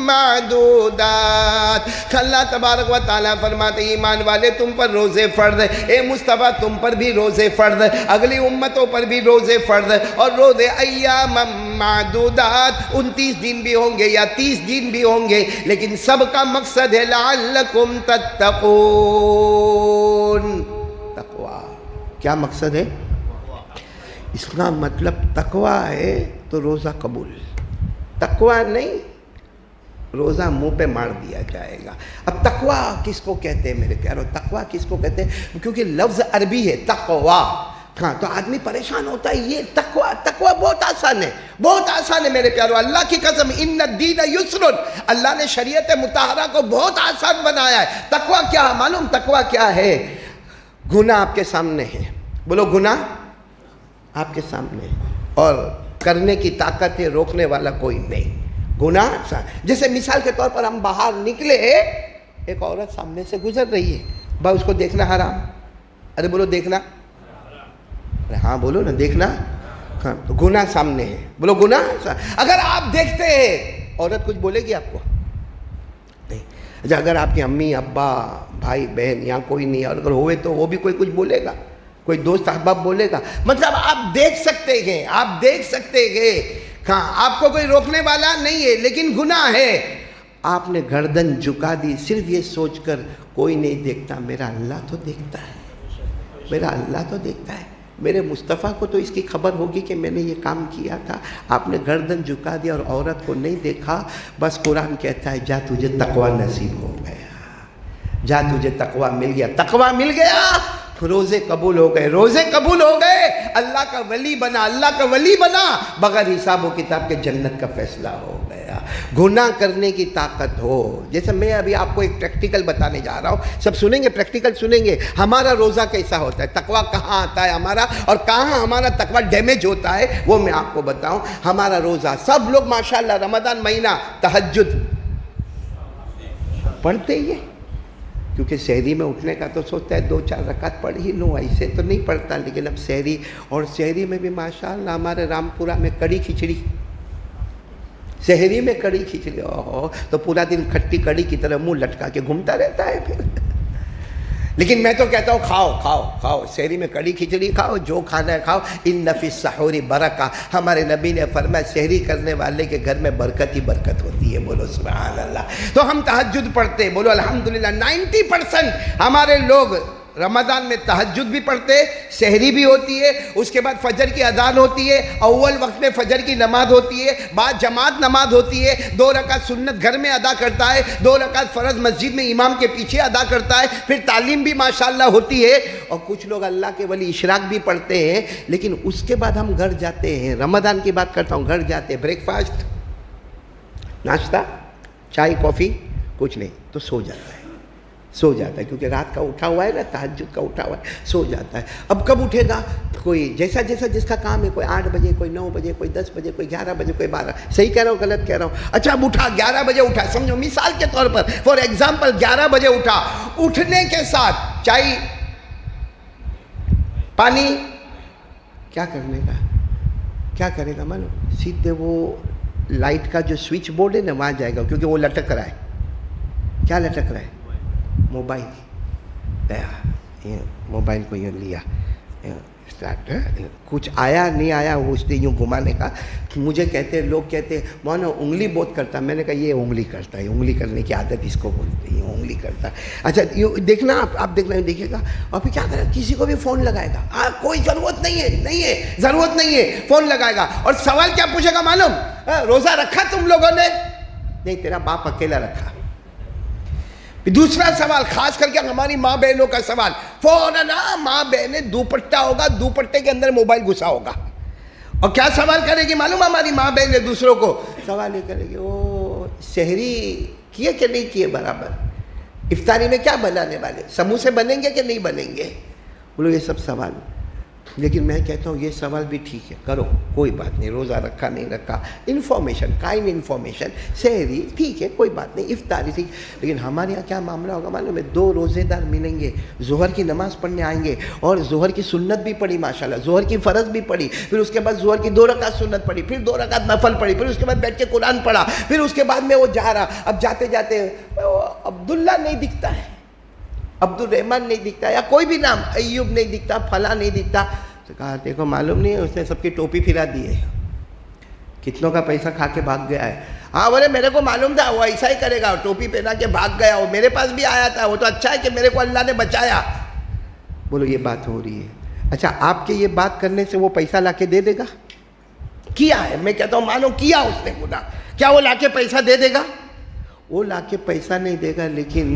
معدودات. اللہ تبارک و تعالیٰ فرماتے ایمان والے تم پر روزے فرض, اے مصطفیٰ تم پر بھی روزے فرض, اگلی امتوں پر بھی روزے فرض. اور روزے ایام معدودات 29 دن بھی ہوں گے یا 30 دن بھی ہوں گے, لیکن سب کا مقصد ہے لعلکم تتقون. تقوی کیا مقصد ہے؟ اس کا مطلب تقوی ہے تو روزہ قبول، تقویٰ نہیں روزہ منہ پہ مار دیا جائے گا۔ اب تقویٰ کس کو کہتے ہیں میرے پیارو؟ تقویٰ کس کو کہتے ہیں؟ کیونکہ لفظ عربی ہے تقویٰ، ہاں تو آدمی پریشان ہوتا ہے یہ تقویٰ بہت آسان ہے، بہت آسان ہے میرے پیارو، اللہ کی قسم، ان الدین یسر، اللہ نے شریعت مطہرہ کو بہت آسان بنایا ہے۔ تقویٰ کیا معلوم؟ تقویٰ کیا ہے؟ گناہ آپ کے سامنے ہے، بولو گناہ آپ کے سامنے ہے اور کرنے کی طاقت ہے، روکنے والا کوئی نہیں۔ گناہ جیسے مثال کے طور پر ہم باہر نکلے، ایک عورت سامنے سے گزر رہی ہے، بھائی اس کو دیکھنا حرام، ارے بولو دیکھنا، ہاں بولو نا دیکھنا، ہاں تو گناہ سامنے ہے، بولو گناہ۔ اگر آپ دیکھتے ہیں عورت کچھ بولے گی آپ کو؟ نہیں۔ اچھا اگر آپ کی امی ابا بھائی بہن یہاں کوئی نہیں اور اگر ہوئے تو وہ بھی کوئی کچھ بولے گا؟ کوئی دوست احباب بولے گا؟ مطلب آپ دیکھ سکتے ہیں، آپ دیکھ سکتے ہیں، ہاں آپ کو کوئی روکنے والا نہیں ہے، لیکن گناہ ہے۔ آپ نے گردن جھکا دی صرف یہ سوچ کر کوئی نہیں دیکھتا، میرا اللہ تو دیکھتا ہے، میرا اللہ تو دیکھتا ہے، میرے مصطفیٰ کو تو اس کی خبر ہوگی کہ میں نے یہ کام کیا تھا۔ آپ نے گردن جھکا دیا اور عورت کو نہیں دیکھا، بس قرآن کہتا ہے جا تجھے تقویٰ نصیب ہو گیا، جا تجھے تقویٰ مل گیا، تقویٰ مل گیا، روزے قبول ہو گئے، روزے قبول ہو گئے، اللہ کا ولی بنا، اللہ کا ولی بنا، بغیر حساب و کتاب کے جنت کا فیصلہ ہو گیا۔ گناہ کرنے کی طاقت ہو، جیسے میں ابھی آپ کو ایک پریکٹیکل بتانے جا رہا ہوں، سب سنیں گے، پریکٹیکل سنیں گے، ہمارا روزہ کیسا ہوتا ہے، تقویٰ کہاں آتا ہے ہمارا اور کہاں ہمارا تقویٰ ڈیمیج ہوتا ہے، وہ میں آپ کو بتاؤں۔ ہمارا روزہ، سب لوگ ماشاءاللہ رمضان مہینہ تہجد پڑھتے ہی ہے، کیونکہ سحری میں اٹھنے کا تو سوچتا ہے 2-4 رکعت پڑھ ہی لوں، ایسے تو نہیں پڑھتا، لیکن اب سحری، اور سحری میں بھی ماشاءاللہ ہمارے رامپورہ میں کڑی کھچڑی، سحری میں کڑی کھچڑی، اوہ تو پورا دن کھٹی کڑی کی طرح منہ لٹکا کے گھومتا رہتا ہے پھر۔ لیکن میں تو کہتا ہوں کھاؤ کھاؤ کھاؤ، سحری میں کڑی کھچڑی کھاؤ، جو کھانا ہے کھاؤ، ان فی السحور برکہ، ہمارے نبی نے فرمایا سحری کرنے والے کے گھر میں برکت ہی برکت ہوتی ہے، بولو سبحان اللہ۔ تو ہم تہجد پڑھتے ہیں، بولو الحمدللہ، 90% ہمارے لوگ رمضان میں تہجد بھی پڑھتے، سحری بھی ہوتی ہے، اس کے بعد فجر کی اذان ہوتی ہے، اول وقت میں فجر کی نماز ہوتی ہے، بعد جماعت نماز ہوتی ہے، 2 رکعت سنت گھر میں ادا کرتا ہے، 2 رکعت فرض مسجد میں امام کے پیچھے ادا کرتا ہے، پھر تعلیم بھی ماشاءاللہ ہوتی ہے، اور کچھ لوگ اللہ کے ولی اشراق بھی پڑھتے ہیں، لیکن اس کے بعد ہم گھر جاتے ہیں، رمضان کی بات کرتا ہوں، گھر جاتے ہیں، بریک فاسٹ، ناشتہ، چائے کافی کچھ نہیں، تو سو جاتا ہے، سو جاتا ہے، کیونکہ رات کا اٹھا ہوا ہے نا، تہجد کا اٹھا ہوا ہے، سو جاتا ہے۔ اب کب اٹھے گا؟ کوئی جیسا جیسا جس کا کام ہے، کوئی 8 بجے، کوئی 9 بجے، کوئی 10 بجے، کوئی 11 بجے، کوئی 12، صحیح کہہ رہا ہوں غلط کہہ رہا ہوں؟ اچھا اب اٹھا 11 بجے اٹھا، سمجھو مثال کے طور پر، فار ایگزامپل 11 بجے اٹھا، اٹھنے کے ساتھ چائے پانی، کیا کرنے کا، کیا کرے گا معلوم؟ سیدھے وہ لائٹ کا جو سوئچ بورڈ ہے نا وہاں جائے گا، کیونکہ وہ لٹک رہا ہے، کیا لٹک رہا ہے؟ موبائل، موبائل کو یوں لیا، کچھ آیا نہیں آیا، وہ اس نے یوں گھمانے کا، مجھے کہتے لوگ کہتے مولانا انگلی بہت کرتا، میں نے کہا یہ انگلی کرتا ہے، انگلی کرنے کی عادت اس کو بولتے ہیں، انگلی کرتا ہے۔ اچھا دیکھنا آپ دیکھنا دیکھیے گا، اور پھر کیا کرے گا؟ کسی کو بھی فون لگائے گا، کوئی ضرورت نہیں ہے، ضرورت نہیں ہے، فون لگائے گا، اور سوال کیا پوچھے گا معلوم؟ روزہ رکھا تم لوگوں نے؟ نہیں، تیرا باپ اکیلا رکھا۔ دوسرا سوال، خاص کر کے ہماری ماں بہنوں کا سوال، فوراً ماں بہنیں دوپٹہ ہوگا، دوپٹے کے اندر موبائل گھسا ہوگا، اور کیا سوال کرے گی معلوم؟ ہماری ماں بہنیں دوسروں کو سوال یہ کرے گی، وہ سحری کیے کہ نہیں کیے برابر، افطاری میں کیا بنانے والے، سموسے بنیں گے کہ نہیں بنیں گے، بولو یہ سب سوال۔ لیکن میں کہتا ہوں یہ سوال بھی ٹھیک ہے، کرو، کوئی بات نہیں، روزہ رکھا نہیں رکھا، انفارمیشن، کائنڈ انفارمیشن، سحری ٹھیک ہے، کوئی بات نہیں، افطاری ٹھیک، لیکن ہمارے یہاں کیا معاملہ ہوگا معلوم ہے؟ 2 روزے دار ملیں گے، ظہر کی نماز پڑھنے آئیں گے، اور ظہر کی سنت بھی پڑھی ماشاءاللہ، ظہر کی فرض بھی پڑھی، پھر اس کے بعد ظہر کی 2 رکعت سنت پڑھی، پھر 2 رکعت نفل پڑھی، پھر اس کے بعد بیٹھ کے قرآن پڑھا، پھر اس کے بعد میں وہ جا رہا، اب جاتے جاتے عبداللہ نہیں دکھتا ہے، عبد الرحمن نہیں دکھتا، یا کوئی بھی نام، ایوب نہیں دکھتا، فلاں نہیں دکھتا، تو کہا دیکھو معلوم نہیں ہے، اس نے سب کی ٹوپی پھرا دی ہے، کتنوں کا پیسہ کھا کے بھاگ گیا ہے۔ ہاں بولے میرے کو معلوم تھا وہ ایسا ہی کرے گا، ٹوپی پہنا کے بھاگ گیا، وہ میرے پاس بھی آیا تھا، وہ تو اچھا ہے کہ میرے کو اللہ نے بچایا۔ بولو یہ بات ہو رہی ہے۔ اچھا آپ کے یہ بات کرنے سے وہ پیسہ لا کے دے دے گا؟ کیا ہے، میں کہتا ہوں مانو کیا اس نے گناہ، کیا وہ لا کے پیسہ دے دے گا؟ وہ لا کے پیسہ نہیں دے گا، لیکن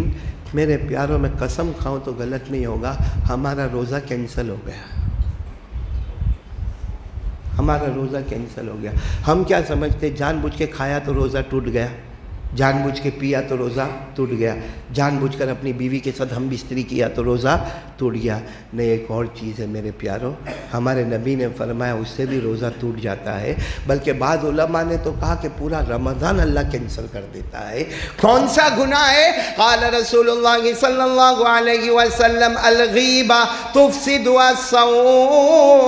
میرے پیاروں میں قسم کھاؤں تو غلط نہیں ہوگا، ہمارا روزہ کینسل ہو گیا، ہمارا روزہ کینسل ہو گیا۔ ہم کیا سمجھتے، جان بوجھ کے کھایا تو روزہ ٹوٹ گیا، جان بوجھ کے پیا تو روزہ ٹوٹ گیا، جان بوجھ کر اپنی بیوی کے ساتھ ہم بستری کیا تو روزہ ٹوٹ گیا۔ نہیں، ایک اور چیز ہے میرے پیاروں، ہمارے نبی نے فرمایا اس سے بھی روزہ ٹوٹ جاتا ہے، بلکہ بعض علماء نے تو کہا کہ پورا رمضان اللہ کینسل کر دیتا ہے۔ کون سا گناہ ہے؟ قال رسول اللہ صلی اللہ علیہ وسلم الغیبہ تفسد الصوم،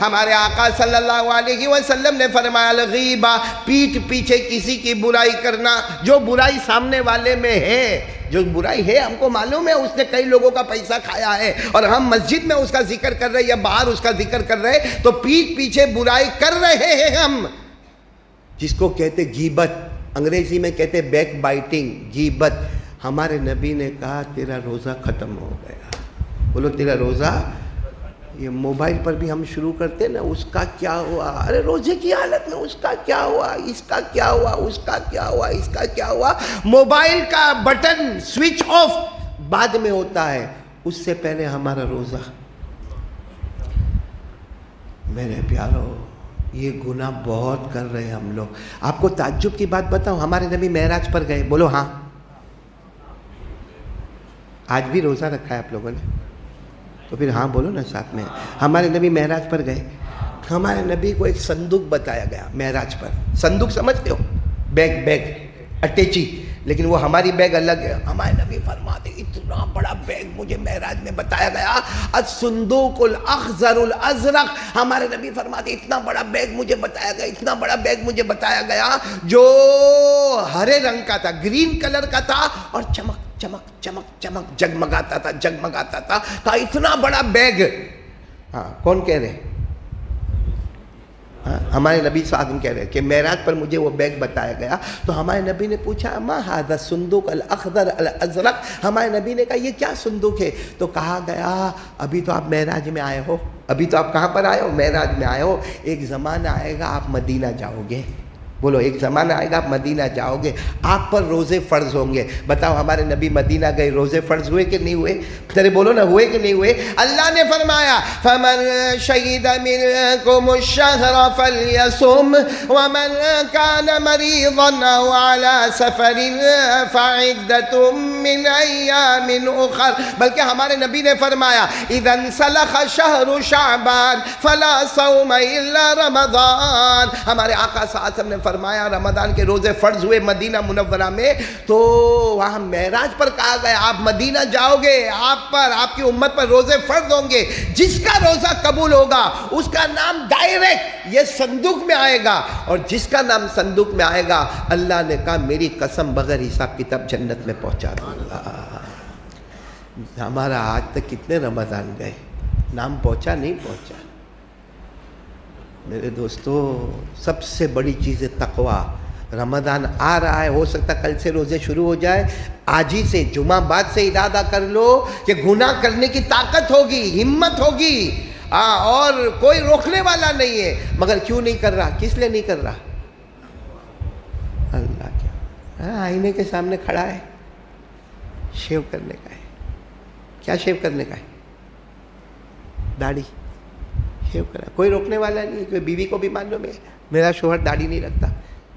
ہمارے آقا صلی اللہ علیہ وسلم نے فرمایا الغیبہ، پیٹھ پیچھے کسی کی برائی کرنا، جو برائی سامنے والے میں ہے، جو برائی ہے ہم کو معلوم ہے، اس نے کئی لوگوں کا پیسہ کھایا ہے اور ہم مسجد میں اس کا ذکر کر رہے یا باہر اس کا ذکر کر رہے تو پیٹھ پیچھے برائی کر رہے ہیں ہم، جس کو کہتے غیبت، انگریزی میں کہتے بیک بائٹنگ، غیبت۔ ہمارے نبی نے کہا تیرا روزہ ختم ہو گیا۔ بولو تیرا روزہ۔ یہ موبائل پر بھی ہم شروع کرتے نا، اس کا کیا ہوا، ارے روزے کی حالت میں اس کا کیا ہوا، اس کا کیا ہوا، اس کا کیا ہوا، اس کا کیا ہوا۔ موبائل کا بٹن سوئچ آف بعد میں ہوتا ہے، اس سے پہلے ہمارا روزہ۔ میرے پیارو، یہ گناہ بہت کر رہے ہیں ہم لوگ۔ آپ کو تعجب کی بات بتاؤں، ہمارے نبی معراج پر گئے، بولو ہاں، آج بھی روزہ رکھا ہے آپ لوگوں نے تو پھر ہاں بولو نا ساتھ میں۔ ہمارے نبی معراج پر گئے، ہمارے نبی کو ایک صندوق بتایا گیا معراج پر۔ صندوق سمجھتے ہو؟ بیگ اٹیچی، لیکن وہ ہماری بیگ الگ ہے۔ ہمارے نبی فرماتے اتنا بڑا بیگ مجھے معراج میں بتایا گیا، الصندوق الاخضر الازرق، ہمارے نبی فرماتے اتنا بڑا بیگ مجھے بتایا گیا، اتنا بڑا بیگ مجھے بتایا گیا جو ہرے رنگ کا تھا، گرین کلر کا تھا اور چمک چمک چمک چمک جگمگاتا تھا، جگمگاتا تھا۔ کہا اتنا بڑا بیگ، ہاں کون کہہ رہے؟ ہمارے نبی صلی اللہ علیہ وسلم کہہ رہے کہ معراج پر مجھے وہ بیگ بتایا گیا، تو ہمارے نبی نے پوچھا ما ھذا الصندوق الاخضر الازرق، ہمارے نبی نے کہا یہ کیا صندوق ہے؟ تو کہا گیا ابھی تو آپ معراج میں آئے ہو، ابھی تو آپ کہاں پر آئے ہو؟ معراج میں آئے ہو، ایک زمانہ آئے گا آپ مدینہ جاؤ گے، بولو ایک زمانہ آئے گا آپ مدینہ جاؤ گے، آپ پر روزے فرض ہوں گے۔ بتاؤ ہمارے نبی مدینہ گئے، روزے فرض ہوئے کہ نہیں ہوئے؟ تیرے بولو نا، ہوئے کہ نہیں ہوئے؟ اللہ نے فرمایا فَمَنْ شَهِدَ مِنْكُمُ الشَّهْرَ فَلْيَصُمْ وَمَنْ كَانَ مَرِيضًا أَوْ عَلَى سَفَرٍ فَعِدَّةٌ مِّنْ أَيَّامٍ أُخَرَ، بلکہ ہمارے نبی نے فرمایا اِذَا انسَلَخَ شَهْرُ شَعْبَانَ فَلَا صَوْمَ إِلَّا رَمَضَانَ، ہمارے آقا صلی اللہ علیہ وسلم نے فرمایا رمضان کے روزے فرض ہوئے مدینہ منورہ میں، تو وہاں معراج پر کہا گیا آپ مدینہ جاؤ گے، آپ پر، آپ کی امت پر روزے فرض ہوں گے، جس کا روزہ قبول ہوگا اس کا نام ڈائریکٹ یہ صندوق میں آئے گا، اور جس کا نام صندوق میں آئے گا اللہ نے کہا میری قسم بغیر حساب کتاب جنت میں پہنچا دوں گا۔ ہمارا آج تک کتنے رمضان گئے، نام پہنچا نہیں پہنچا؟ میرے دوستو، سب سے بڑی چیز ہے تقوی۔ رمضان آ رہا ہے، ہو سکتا کل سے روزے شروع ہو جائے، آج ہی سے جمعہ بعد سے ارادہ کر لو کہ گناہ کرنے کی طاقت ہوگی، ہمت ہوگی، اور کوئی روکنے والا نہیں ہے، مگر کیوں نہیں کر رہا؟ کس لیے نہیں کر رہا؟ اللہ کیا آئینے کے سامنے کھڑا ہے، شیو کرنے کا ہے، کیا شیو کرنے کا ہے؟ داڑھی شیو کرا، کوئی روکنے والا نہیں، کوئی بیوی کو بھی معلوم ہے میرا شوہر داڑھی نہیں رکھتا،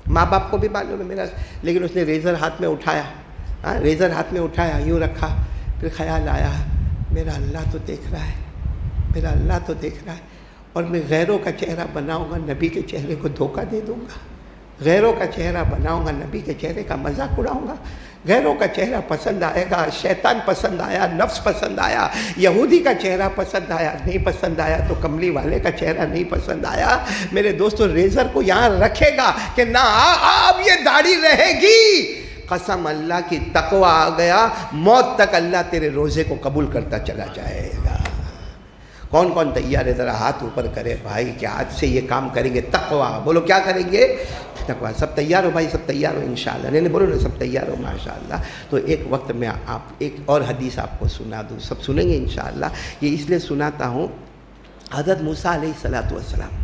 ماں باپ کو بھی معلوم ہے میرا، لیکن اس نے ریزر ہاتھ میں اٹھایا، ریزر ہاتھ میں اٹھایا، یوں رکھا، پھر خیال آیا میرا اللہ تو دیکھ رہا ہے، میرا اللہ تو دیکھ رہا ہے، اور میں غیروں کا چہرہ بناؤں گا، نبی کے چہرے کو دھوکہ دے دوں گا، غیروں کا چہرہ بناؤں گا، نبی کے چہرے کا مذاق اڑاؤں گا، غیروں کا چہرہ پسند آئے گا، شیطان پسند آیا، نفس پسند آیا، یہودی کا چہرہ پسند آیا، نہیں پسند آیا تو کملی والے کا چہرہ نہیں پسند آیا۔ میرے دوستو، ریزر کو یہاں رکھے گا کہ نہ اب یہ داڑھی رہے گی، قسم اللہ کی تقوی آ گیا، موت تک اللہ تیرے روزے کو قبول کرتا چلا جائے گا۔ کون کون تیار ہے؟ ذرا ہاتھ اوپر کرے بھائی کہ آج سے یہ کام کریں گے، تقوی، بولو کیا کریں گے؟ تقوی۔ سب تیار ہو بھائی؟ سب تیار ہو انشاءاللہ؟ نہیں بولو نا، سب تیار ہو ماشاءاللہ۔ تو ایک وقت میں ایک اور حدیث آپ کو سنا دوں، سب سنیں گے انشاءاللہ۔ یہ اس لیے سناتا ہوں، حضرت موسیٰ علیہ السلام،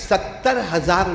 70,000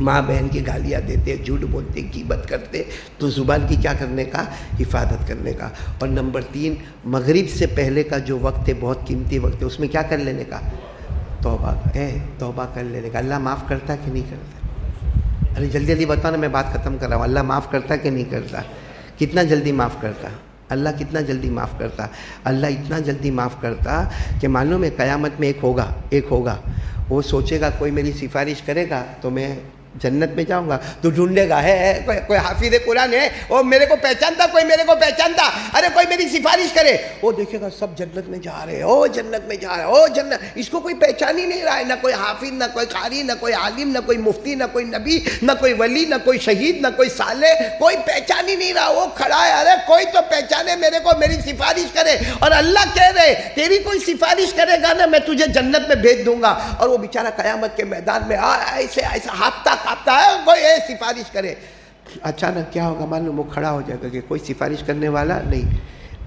ماں بہن کی گالیاں دیتے، جھوٹ بولتے، غیبت کرتے، تو زبان کی کیا کرنے کا؟ حفاظت کرنے کا۔ اور نمبر 3، مغرب سے پہلے کا جو وقت ہے بہت قیمتی وقت ہے، اس میں کیا کر لینے کا؟ توبہ کر لینے کا۔ اللہ معاف کرتا کہ نہیں کرتا؟ ارے جلدی جلدی بتاؤ نا، میں بات ختم کر رہا ہوں۔ اللہ معاف کرتا کہ نہیں کرتا؟ کتنا جلدی معاف کرتا اللہ؟ کتنا جلدی معاف کرتا اللہ؟ اتنا جلدی معاف کرتا کہ معلوم ہے قیامت میں ایک ہوگا وہ سوچے گا کوئی میری سفارش کرے گا تو میں جنت میں جاؤں گا، تو ڈھونڈے گا ہے کوئی حافظ قرآن ہے وہ میرے کو پہچانتا، کوئی میرے کو پہچانتا، ارے کوئی میری سفارش کرے، وہ دیکھے گا سب جنت میں جا رہے ہیں، او جنت میں جا رہے ہیں، او جنت، اس کو کوئی پہچان ہی نہیں رہا ہے، نہ کوئی حافظ، نہ کوئی قاری، نہ کوئی عالم، نہ کوئی مفتی، نہ کوئی نبی، نہ کوئی ولی، نہ کوئی شہید، نہ کوئی صالح، کوئی پہچان ہی نہیں رہا، وہ کھڑا ہے، ارے کوئی تو پہچانے میرے کو، میری سفارش کرے، اور اللہ کہہ رہے تیری کوئی سفارش کرے گا نا میں تجھے جنت میں بھیج دوں گا، اور وہ بیچارہ قیامت کے میدان میں ایسے ایسا ہاتھتا کاپتا ہے، کوئی سفارش کرے، اچانک کیا ہوگا معلوم؟ وہ کھڑا ہو جائے گا کہ کوئی سفارش کرنے والا نہیں۔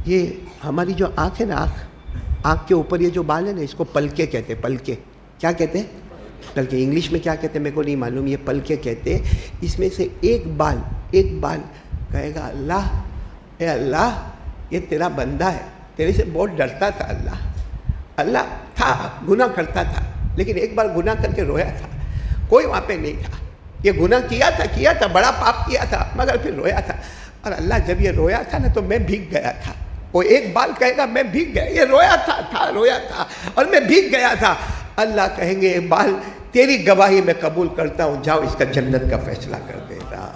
یہ ہماری جو آنکھ ہے نا، آنکھ کے اوپر یہ جو بال ہے نا، اس کو پلکے کہتے ہیں۔ پلکے کیا کہتے ہیں؟ پلکے انگلش میں کیا کہتے ہیں میرے کو نہیں معلوم، یہ پلکے کہتے ہیں۔ اس میں سے ایک بال کہے گا اللہ، اے اللہ یہ تیرا بندہ ہے، تیرے سے بہت ڈرتا تھا اللہ تھا، گناہ کرتا تھا، لیکن ایک بار گناہ کر کے رویا تھا، کوئی وہاں پہ نہیں تھا، یہ گناہ کیا تھا، بڑا پاپ کیا تھا، مگر پھر رویا تھا، اور اللہ جب یہ رویا تھا نا تو میں بھیگ گیا تھا۔ وہ ایک بال کہے گا میں بھیگ گیا، یہ رویا تھا اور میں بھیگ گیا تھا۔ اللہ کہیں گے بال تیری گواہی میں قبول کرتا ہوں، جاؤ اس کا جنت کا فیصلہ کر دیتا۔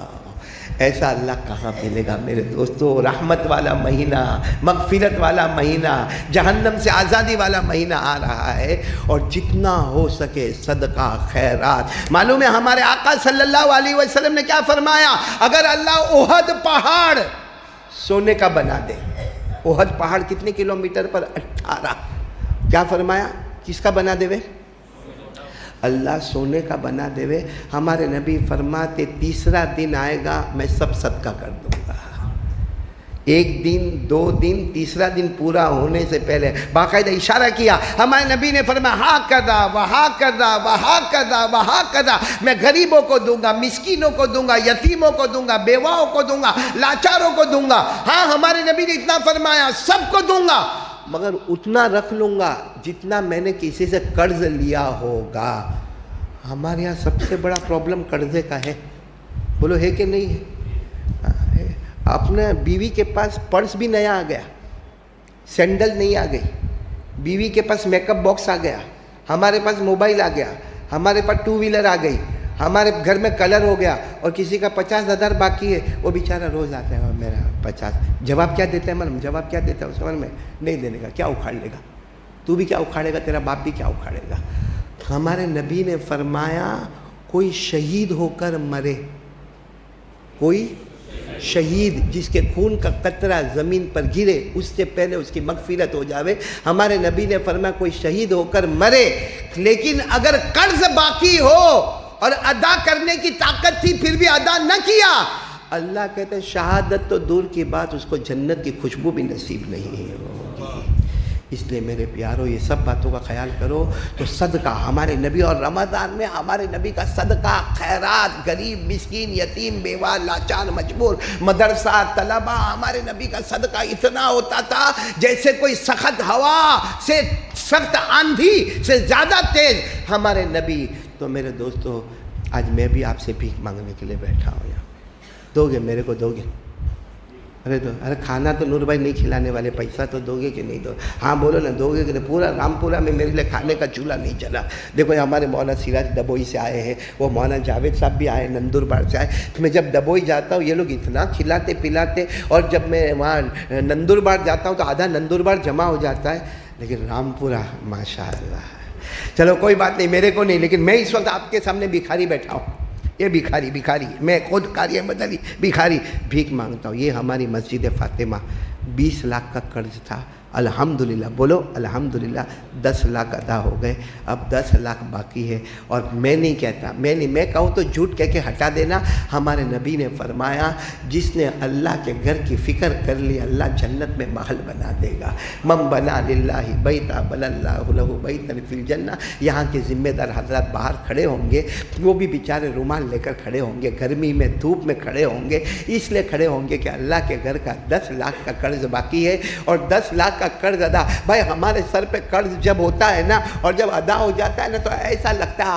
ایسا اللہ کہاں ملے گا میرے دوستو؟ رحمت والا مہینہ، مغفرت والا مہینہ، جہنم سے آزادی والا مہینہ آ رہا ہے، اور جتنا ہو سکے صدقہ خیرات۔ معلوم ہے ہمارے آقا صلی اللہ علیہ وسلم نے کیا فرمایا؟ اگر اللہ احد پہاڑ سونے کا بنا دے، احد پہاڑ کتنے کلومیٹر پر؟ 18۔ کیا فرمایا؟ کس کا بنا دے وے؟ اللہ سونے کا بنا دے وے۔ ہمارے نبی فرماتے تیسرا دن آئے گا میں سب صدقہ کر دوں گا۔ ایک دن، 2 دن، تیسرا دن پورا ہونے سے پہلے باقاعدہ اشارہ کیا۔ ہمارے نبی نے فرمایا ہاں کذا وہاں کذا وہاں کذا وہاں کذا، میں غریبوں کو دوں گا، مسکینوں کو دوں گا، یتیموں کو دوں گا، بیواؤں کو دوں گا، لاچاروں کو دوں گا۔ ہاں ہمارے نبی نے اتنا فرمایا سب کو دوں گا، مگر اتنا رکھ لوں گا جتنا میں نے کسی سے قرض لیا ہوگا۔ ہمارے یہاں سب سے بڑا پرابلم قرضے کا ہے، بولو ہے کہ نہیں ہے؟ اپنے بیوی کے پاس پرس بھی نیا آ گیا، سینڈل نہیں آ گئی، بیوی کے پاس میک اپ باکس آ گیا، ہمارے پاس موبائل آ گیا، ہمارے پاس 2 ویلر آ گئی، ہمارے گھر میں کلر ہو گیا، اور کسی کا 50,000 باقی ہے، وہ بیچارہ روز آتا ہے میرا 50۔ جواب کیا دیتا ہے معلوم؟ جواب کیا دیتا ہے اس عمر میں؟ نہیں دینے کا۔ کیا اکھاڑ لے گا؟ تو بھی کیا اکھاڑے گا، تیرا باپ بھی کیا اکھاڑے گا؟ ہمارے نبی نے فرمایا کوئی شہید ہو کر مرے، کوئی شہید جس کے خون کا قطرہ زمین پر گرے، اس سے پہلے اس کی مغفرت ہو جاوے۔ ہمارے نبی نے فرمایا کوئی شہید ہو کر مرے، لیکن اگر قرض باقی ہو اور ادا کرنے کی طاقت تھی پھر بھی ادا نہ کیا، اللہ کہتے ہیں شہادت تو دور کی بات، اس کو جنت کی خوشبو بھی نصیب نہیں ہوگی۔ اس لیے میرے پیارو یہ سب باتوں کا خیال کرو۔ تو صدقہ ہمارے نبی، اور رمضان میں ہمارے نبی کا صدقہ خیرات، غریب مسکین یتیم بیوہ لاچار مجبور مدرسہ طلبہ، ہمارے نبی کا صدقہ اتنا ہوتا تھا جیسے کوئی سخت ہوا سے، سخت آندھی سے زیادہ تیز ہمارے نبی۔ تو میرے دوستو آج میں بھی آپ سے بھیک مانگنے کے لیے بیٹھا ہوں یہاں، دو گے میرے کو؟ دو گے؟ ارے کھانا تو نور بھائی نہیں کھلانے والے، پیسہ تو دو گے کہ نہیں دو؟ ہاں بولو نا، دو گے کہ نہیں؟ پورا رامپورہ میں میرے لیے کھانے کا چولہا نہیں چلا۔ دیکھو ہمارے مولانا سراج ڈبوئی سے آئے ہیں، وہ مولانا جاوید صاحب بھی آئے، نندوربار سے آئے۔ میں جب ڈبوئی جاتا ہوں یہ لوگ اتنا کھلاتے پلاتے، اور جب میں وہاں نندوربار جاتا ہوں تو آدھا نندوربار جمع ہو جاتا ہے، لیکن رامپورہ ماشاء اللہ۔ چلو کوئی بات نہیں، میرے کو نہیں، لیکن میں اس وقت آپ کے سامنے بھکاری بیٹھا ہوں، یہ بھکاری میں خود قاری احمد علی بھکاری بھیک مانگتا ہوں۔ یہ ہماری مسجد فاطمہ 20 لاکھ کا قرض تھا، الحمدللہ بولو الحمدللہ 10 لاکھ ادا ہو گئے، اب 10 لاکھ باقی ہے۔ اور میں نہیں کہتا، میں کہوں تو جھوٹ کہہ کے ہٹا دینا۔ ہمارے نبی نے فرمایا جس نے اللہ کے گھر کی فکر کر لی اللہ جنت میں محل بنا دے گا۔ من بنا للہ بیتا بنى اللہ لہ بیتا فی الجنہ۔ یہاں کے ذمہ دار حضرات باہر کھڑے ہوں گے، وہ بھی بیچارے رومال لے کر کھڑے ہوں گے، گرمی میں دھوپ میں کھڑے ہوں گے، اس لیے کھڑے ہوں گے کہ اللہ کے گھر کا 10 لاکھ کا قرض باقی ہے۔ اور 10 لاکھ کا قرض ادا، بھائی ہمارے سر پہ قرض جب ہوتا ہے نا اور جب ادا ہو جاتا ہے نا تو ایسا لگتا ہے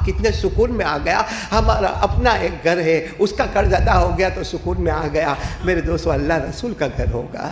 کتنے سکون میں آ گیا، ہمارا اپنا ایک گھر ہے، اس کا قرض ادا ہو گیا تو سکون میں آ گیا۔ میرے دوستو اللہ رسول کا گھر ہوگا،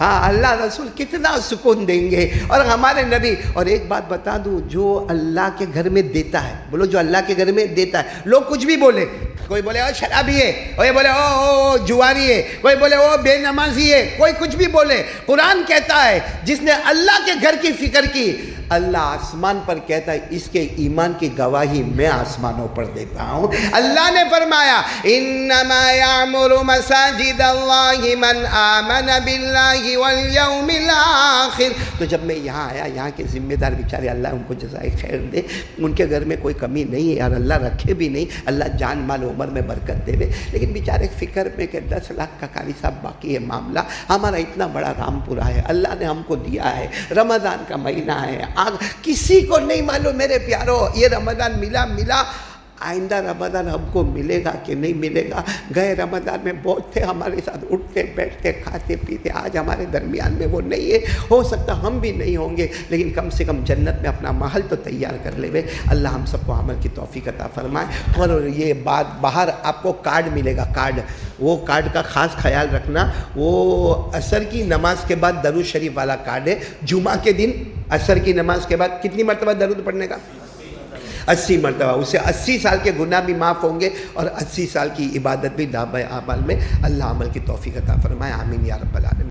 ہاں اللہ رسول کتنا سکون دیں گے۔ اور ہمارے نبی، اور ایک بات بتا دوں، جو اللہ کے گھر میں دیتا ہے، بولو جو اللہ کے گھر میں دیتا ہے، لوگ کچھ بھی بولے، کوئی بولے او شرابی ہے، کوئی بولے او جواری ہے، کوئی بولے او بے نمازی ہے، کوئی کچھ بھی بولے، قرآن کہتا ہے جس نے اللہ کے گھر کی فکر کی، اللہ آسمان پر کہتا ہے اس کے ایمان کی گواہی میں آسمانوں پر دیتا ہوں۔ اللہ نے فرمایا انما یعمر مساجد اللہ من آمن باللہ والیوم الاخر۔ تو جب میں یہاں آیا، یہاں کے ذمہ دار بیچارے اللہ ان کو جزائے خیر دے، ان کے گھر میں کوئی کمی نہیں ہے اور اللہ رکھے بھی نہیں، اللہ جان مال عمر میں برکت دے، لیکن بیچارے فکر میں کہ 10 لاکھ کا قاری صاحب باقی ہے معاملہ، ہمارا اتنا بڑا رامپورہ ہے، اللہ نے ہم کو دیا ہے، رمضان کا مہینہ ہے، کسی کو نہیں معلوم میرے پیارو یہ رمضان ملا، آئندہ رمضان ہم کو ملے گا کہ نہیں ملے گا۔ گئے رمضان میں بہت تھے ہمارے ساتھ، اٹھتے بیٹھتے کھاتے پیتے، آج ہمارے درمیان میں وہ نہیں ہے، ہو سکتا ہم بھی نہیں ہوں گے، لیکن کم سے کم جنت میں اپنا محل تو تیار کر لے وے۔ اللہ ہم سب کو عمل کی توفیق عطا فرمائے۔ اور یہ بات باہر آپ کو کارڈ ملے گا، کارڈ، وہ کارڈ کا خاص خیال رکھنا، وہ عصر کی نماز کے بعد درود شریف والا کارڈ ہے۔ جمعہ کے دن عصر کی نماز کے بعد کتنی مرتبہ درود پڑھنے کا؟ 80 مرتبہ، اسے 80 سال کے گناہ بھی معاف ہوں گے اور 80 سال کی عبادت بھی دامِ اعمال میں۔ اللہ عمل کی توفیق عطا فرمائے، آمین یا رب العالمین۔